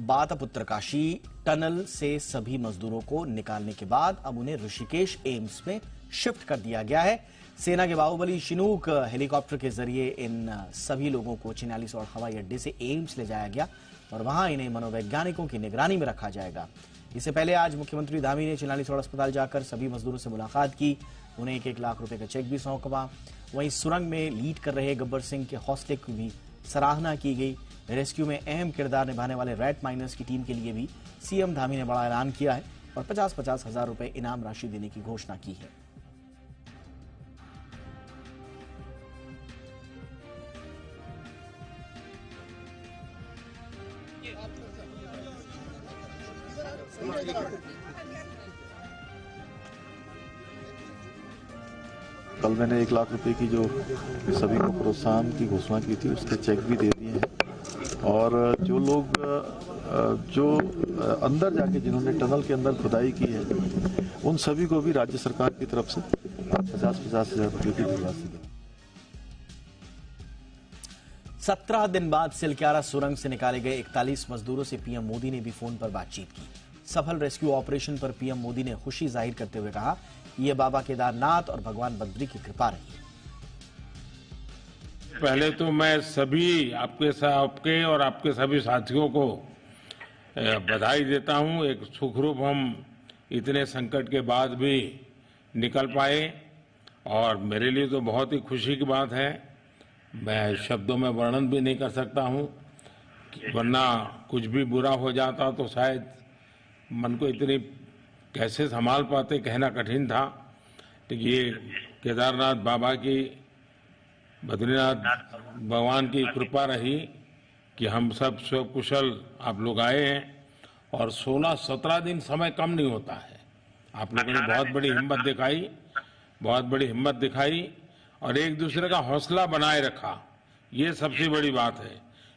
बात अब उत्तरकाशी टनल से सभी मजदूरों को निकालने के बाद अब उन्हें ऋषिकेश एम्स में शिफ्ट कर दिया गया है। सेना के बाहुबली चिनूक हेलीकॉप्टर के जरिए इन सभी लोगों को चिन्यालीसौड़ हवाई अड्डे से एम्स ले जाया गया और वहां इन्हें मनोवैज्ञानिकों की निगरानी में रखा जाएगा। इससे पहले आज मुख्यमंत्री धामी ने चिन्यालीसौड़ अस्पताल जाकर सभी मजदूरों से मुलाकात की, उन्हें 1-1 लाख रुपए का चेक भी सौंपा। वहीं सुरंग में लीड कर रहे गब्बर सिंह के हौसले की भी सराहना की गई। रेस्क्यू में अहम किरदार निभाने वाले रेड माइनर्स की टीम के लिए भी सीएम धामी ने बड़ा ऐलान किया है और 50-50 हजार रुपए इनाम राशि देने की घोषणा की है। कल मैंने 1 लाख रुपए की जो सभी को प्रोत्साहन की घोषणा की थी, उसके चेक भी दे दिए हैं। और जो लोग जो अंदर जाके जिन्होंने टनल के अंदर खुदाई की है, उन सभी को भी राज्य सरकार की तरफ से 50-50 हजार रुपए की धनराशि दी। 17 दिन बाद सिलक्यारा सुरंग से निकाले गए 41 मजदूरों से पीएम मोदी ने भी फोन पर बातचीत की। सफल रेस्क्यू ऑपरेशन पर पीएम मोदी ने खुशी जाहिर करते हुए कहा, ये बाबा केदारनाथ और भगवान बद्री की कृपा रही। पहले तो मैं सभी आपके और आपके सभी साथियों को बधाई देता हूं। एक सुखरूप हम इतने संकट के बाद भी निकल पाए और मेरे लिए तो बहुत ही खुशी की बात है। मैं शब्दों में वर्णन भी नहीं कर सकता हूं, वरना कुछ भी बुरा हो जाता तो शायद मन को इतनी कैसे संभाल पाते, कहना कठिन था। लेकिन ये केदारनाथ बाबा की, बद्रीनाथ भगवान की कृपा रही कि हम सब कुशल आप लोग आए हैं और 16-17 दिन समय कम नहीं होता है। आप लोगों ने बहुत बड़ी हिम्मत दिखाई और एक दूसरे का हौसला बनाए रखा। ये सबसे बड़ी बात है,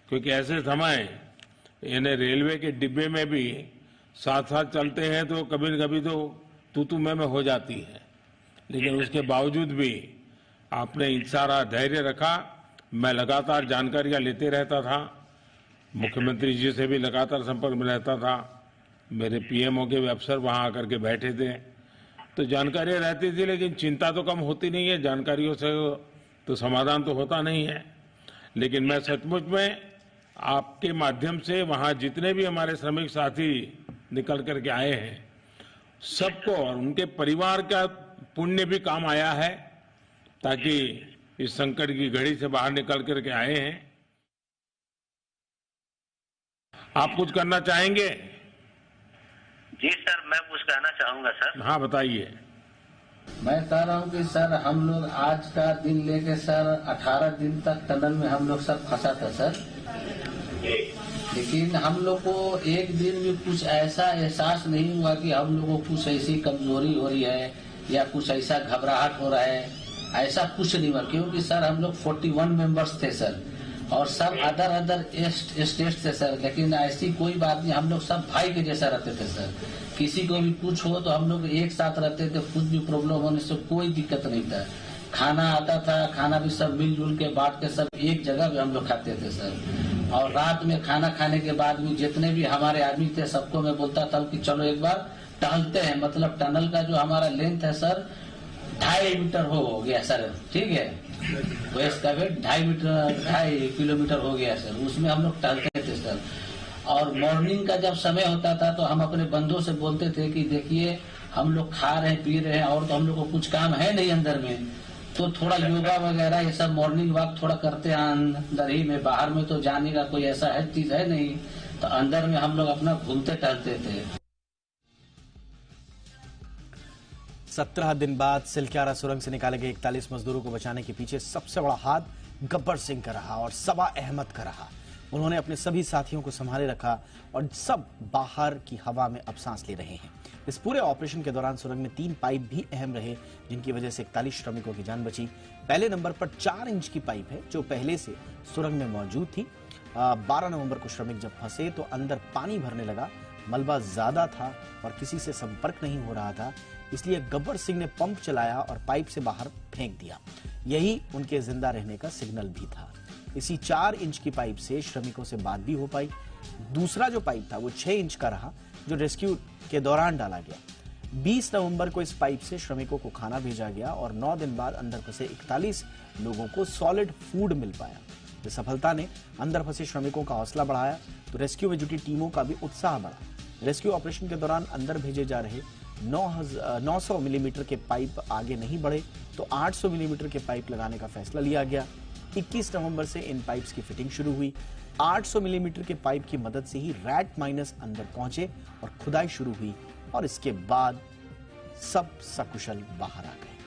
क्योंकि ऐसे समय इन्हें रेलवे के डिब्बे में भी साथ साथ चलते हैं तो कभी न कभी तो तू मैं हो जाती है, लेकिन उसके बावजूद भी आपने सारा धैर्य रखा। मैं लगातार जानकारियां लेते रहता था, मुख्यमंत्री जी से भी लगातार संपर्क में रहता था, मेरे पीएमओ के भी अफसर वहां आकर के बैठे थे, तो जानकारियां रहती थी, लेकिन चिंता तो कम होती नहीं है। जानकारियों से तो समाधान तो होता नहीं है। लेकिन मैं सचमुच में आपके माध्यम से वहां जितने भी हमारे श्रमिक साथी निकल करके आए हैं, सबको और उनके परिवार का पुण्य भी काम आया है, ताकि इस संकट की घड़ी से बाहर निकल करके आए हैं। आप कुछ करना चाहेंगे? जी सर, मैं कुछ कहना चाहूंगा सर। हाँ बताइए। मैं कह रहा हूँ कि सर हम लोग आज का दिन लेके सर 18 दिन तक टनल में हम लोग सब फंसा था सर, लेकिन हम लोग को एक दिन भी कुछ ऐसा एहसास नहीं हुआ कि हम लोगों को कुछ ऐसी कमजोरी हो रही है या कुछ ऐसा घबराहट हो रहा है। ऐसा कुछ नहीं हुआ, क्योंकि सर हम लोग 41 मेंबर्स थे सर और सब अदर स्टेट थे सर, लेकिन ऐसी कोई बात नहीं। हम लोग सब भाई के जैसा रहते थे सर। किसी को भी कुछ हो तो हम लोग एक साथ रहते थे, कुछ भी प्रॉब्लम होने से कोई दिक्कत नहीं था। खाना आता था, खाना भी सब मिलजुल के बांट के सब एक जगह भी हम लोग खाते थे सर। और रात में खाना खाने के बाद भी जितने भी हमारे आदमी थे सबको मैं बोलता था कि चलो एक बार टहलते हैं। मतलब टनल का जो हमारा लेंथ है सर 2.5 मीटर हो गया सर, ठीक है, वेस्ट का वेट 2.5 किलोमीटर हो गया सर। उसमें हम लोग टहलते थे सर। और मॉर्निंग का जब समय होता था तो हम अपने बंधुओं से बोलते थे कि देखिए हम लोग खा रहे हैं, पी रहे हैं और तो हम लोग को कुछ काम है नहीं अंदर में, तो थोड़ा योगा वगैरह ये सब मॉर्निंग वॉक थोड़ा करते हैं अंदर ही में। बाहर में तो जाने का कोई ऐसा है चीज है नहीं, तो अंदर में हम लोग अपना घूमते टहलते थे। 17 दिन बाद सिलक्यारा सुरंग से निकाले गए 41 मजदूरों को बचाने के पीछे सबसे बड़ा हाथ गब्बर सिंह का रहा और सबा अहमद का रहा। उन्होंने अपने सभी साथियों को संभाले रखा और सब बाहर की हवा में अब सांस ले रहे हैं। इस पूरे ऑपरेशन के दौरान सुरंग में 3 पाइप भी अहम रहे, जिनकी वजह से 41 श्रमिकों की जान बची। पहले नंबर पर 4 इंच की पाइप है जो पहले से सुरंग में मौजूद थी। 12 नवंबर को श्रमिक जब फंसे तो अंदर पानी भरने लगा, मलबा ज्यादा था और किसी से संपर्क नहीं हो रहा था, इसलिए गब्बर सिंह ने पंप चलाया और पाइप से बाहर फेंक दिया। यही उनके जिंदा रहने का सिग्नल भी था। इसी 4 इंच की पाइप से श्रमिकों से बात भी हो पाई। दूसरा जो पाइप था वो 6 इंच का रहा, जो रेस्क्यू के दौरान डाला गया। 20 नवंबर को इस पाइप से श्रमिकों को खाना भेजा गया और 9 दिन बाद अंदर फंसे 41 लोगों को सॉलिड फूड मिल पाया। इस सफलता ने अंदर फंसे श्रमिकों का हौसला बढ़ाया तो रेस्क्यू में जुटी टीमों का भी उत्साह बढ़ा। रेस्क्यू ऑपरेशन के दौरान अंदर भेजे जा रहे 900 मिलीमीटर के पाइप आगे नहीं बढ़े तो 800 मिलीमीटर के पाइप लगाने का फैसला लिया गया। 21 नवंबर से इन पाइप्स की फिटिंग शुरू हुई। 800 मिलीमीटर के पाइप की मदद से ही रैट माइनस अंदर पहुंचे और खुदाई शुरू हुई और इसके बाद सब सकुशल बाहर आ गए।